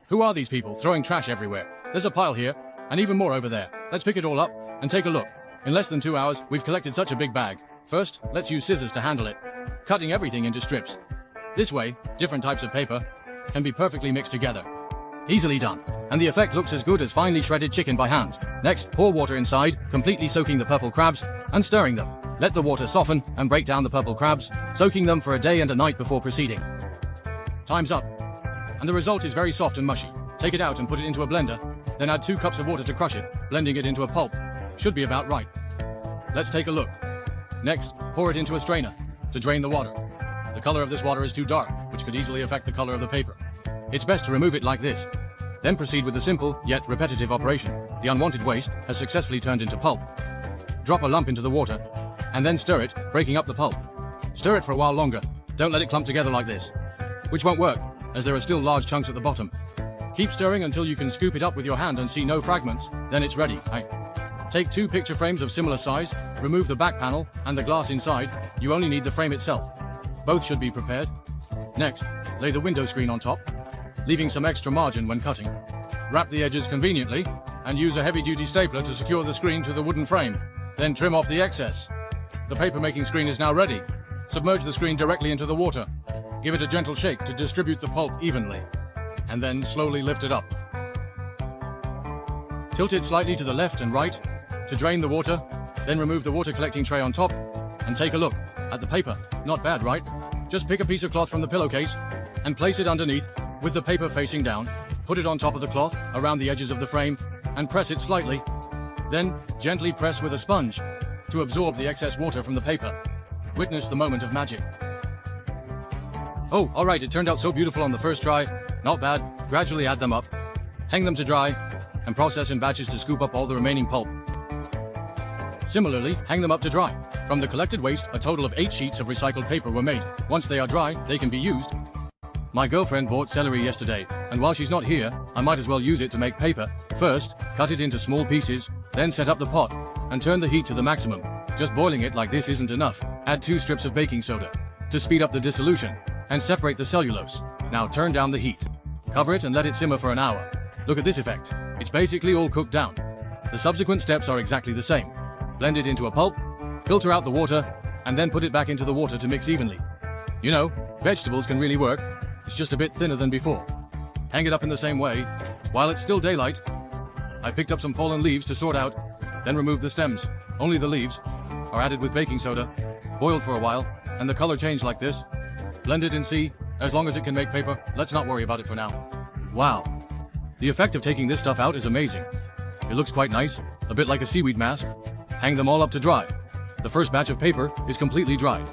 Who are these people throwing trash everywhere? There's a pile here, and even more over there. Let's pick it all up and take a look. In less than 2 hours, we've collected such a big bag. First, let's use scissors to handle it, cutting everything into strips. This way, different types of paper can be perfectly mixed together. Easily done, and the effect looks as good as finely shredded chicken by hand. Next, pour water inside, completely soaking the purple crabs and stirring them. Let the water soften and break down the purple crabs, soaking them for a day and a night before proceeding. Time's up, and the result is very soft and mushy. Take it out and put it into a blender, then add 2 cups of water to crush it, blending it into a pulp. Should be about right. Let's take a look. Next, pour it into a strainer to drain the water. The color of this water is too dark, which could easily affect the color of the paper. It's best to remove it like this. Then proceed with the simple, yet repetitive operation. The unwanted waste has successfully turned into pulp. Drop a lump into the water, and then stir it, breaking up the pulp. Stir it for a while longer. Don't let it clump together like this, which won't work, as there are still large chunks at the bottom. Keep stirring until you can scoop it up with your hand and see no fragments, then it's ready. Take 2 picture frames of similar size, remove the back panel and the glass inside. You only need the frame itself. Both should be prepared. Next, lay the window screen on top, leaving some extra margin when cutting. Wrap the edges conveniently, and use a heavy-duty stapler to secure the screen to the wooden frame. Then trim off the excess. The paper-making screen is now ready. Submerge the screen directly into the water. Give it a gentle shake to distribute the pulp evenly, and then slowly lift it up. Tilt it slightly to the left and right to drain the water, then remove the water collecting tray on top, and take a look at the paper. Not bad, right? Just pick a piece of cloth from the pillowcase and place it underneath with the paper facing down. Put it on top of the cloth around the edges of the frame and press it slightly. Then gently press with a sponge to absorb the excess water from the paper. Witness the moment of magic. Oh, alright, it turned out so beautiful on the first try. Not bad. Gradually add them up, hang them to dry, and process in batches to scoop up all the remaining pulp. Similarly, hang them up to dry. From the collected waste, a total of 8 sheets of recycled paper were made. Once they are dry, they can be used. My girlfriend bought celery yesterday, and while she's not here, I might as well use it to make paper. First, cut it into small pieces, then set up the pot, and turn the heat to the maximum. Just boiling it like this isn't enough. Add 2 strips of baking soda to speed up the dissolution and separate the cellulose. Now turn down the heat. Cover it and let it simmer for an hour. Look at this effect. It's basically all cooked down. The subsequent steps are exactly the same. Blend it into a pulp, filter out the water, and then put it back into the water to mix evenly. You know, vegetables can really work. It's just a bit thinner than before. Hang it up in the same way. While it's still daylight, I picked up some fallen leaves to sort out, then removed the stems. Only the leaves are added with baking soda, boiled for a while, and the color changed like this. Blend it and see. As long as it can make paper, let's not worry about it for now. Wow. The effect of taking this stuff out is amazing. It looks quite nice, a bit like a seaweed mask. Hang them all up to dry. The first batch of paper is completely dried.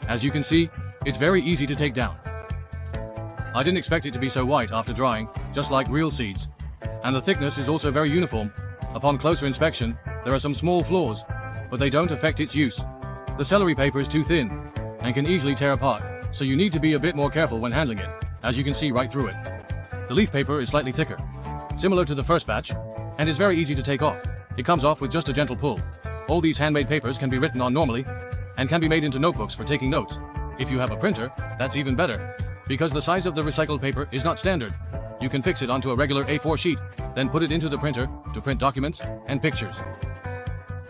As you can see, it's very easy to take down. I didn't expect it to be so white after drying, just like real seeds. And the thickness is also very uniform. Upon closer inspection, there are some small flaws, but they don't affect its use. The celery paper is too thin and can easily tear apart, so you need to be a bit more careful when handling it, as you can see right through it. The leaf paper is slightly thicker, similar to the first batch, and is very easy to take off. It comes off with just a gentle pull. All these handmade papers can be written on normally, and can be made into notebooks for taking notes. If you have a printer, that's even better, because the size of the recycled paper is not standard. You can fix it onto a regular A4 sheet, then put it into the printer to print documents and pictures.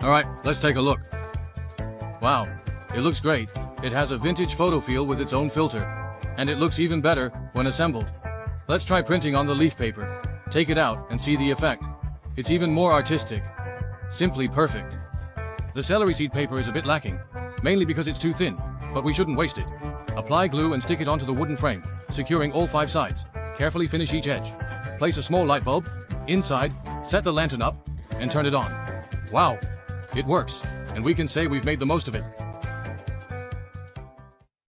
Alright, let's take a look. Wow, it looks great. It has a vintage photo feel with its own filter, and it looks even better when assembled. Let's try printing on the leaf paper. Take it out and see the effect. It's even more artistic. Simply perfect. The celery seed paper is a bit lacking, mainly because it's too thin, but we shouldn't waste it. Apply glue and stick it onto the wooden frame, securing all 5 sides. Carefully finish each edge. Place a small light bulb inside, set the lantern up, and turn it on. Wow, it works, and we can say we've made the most of it.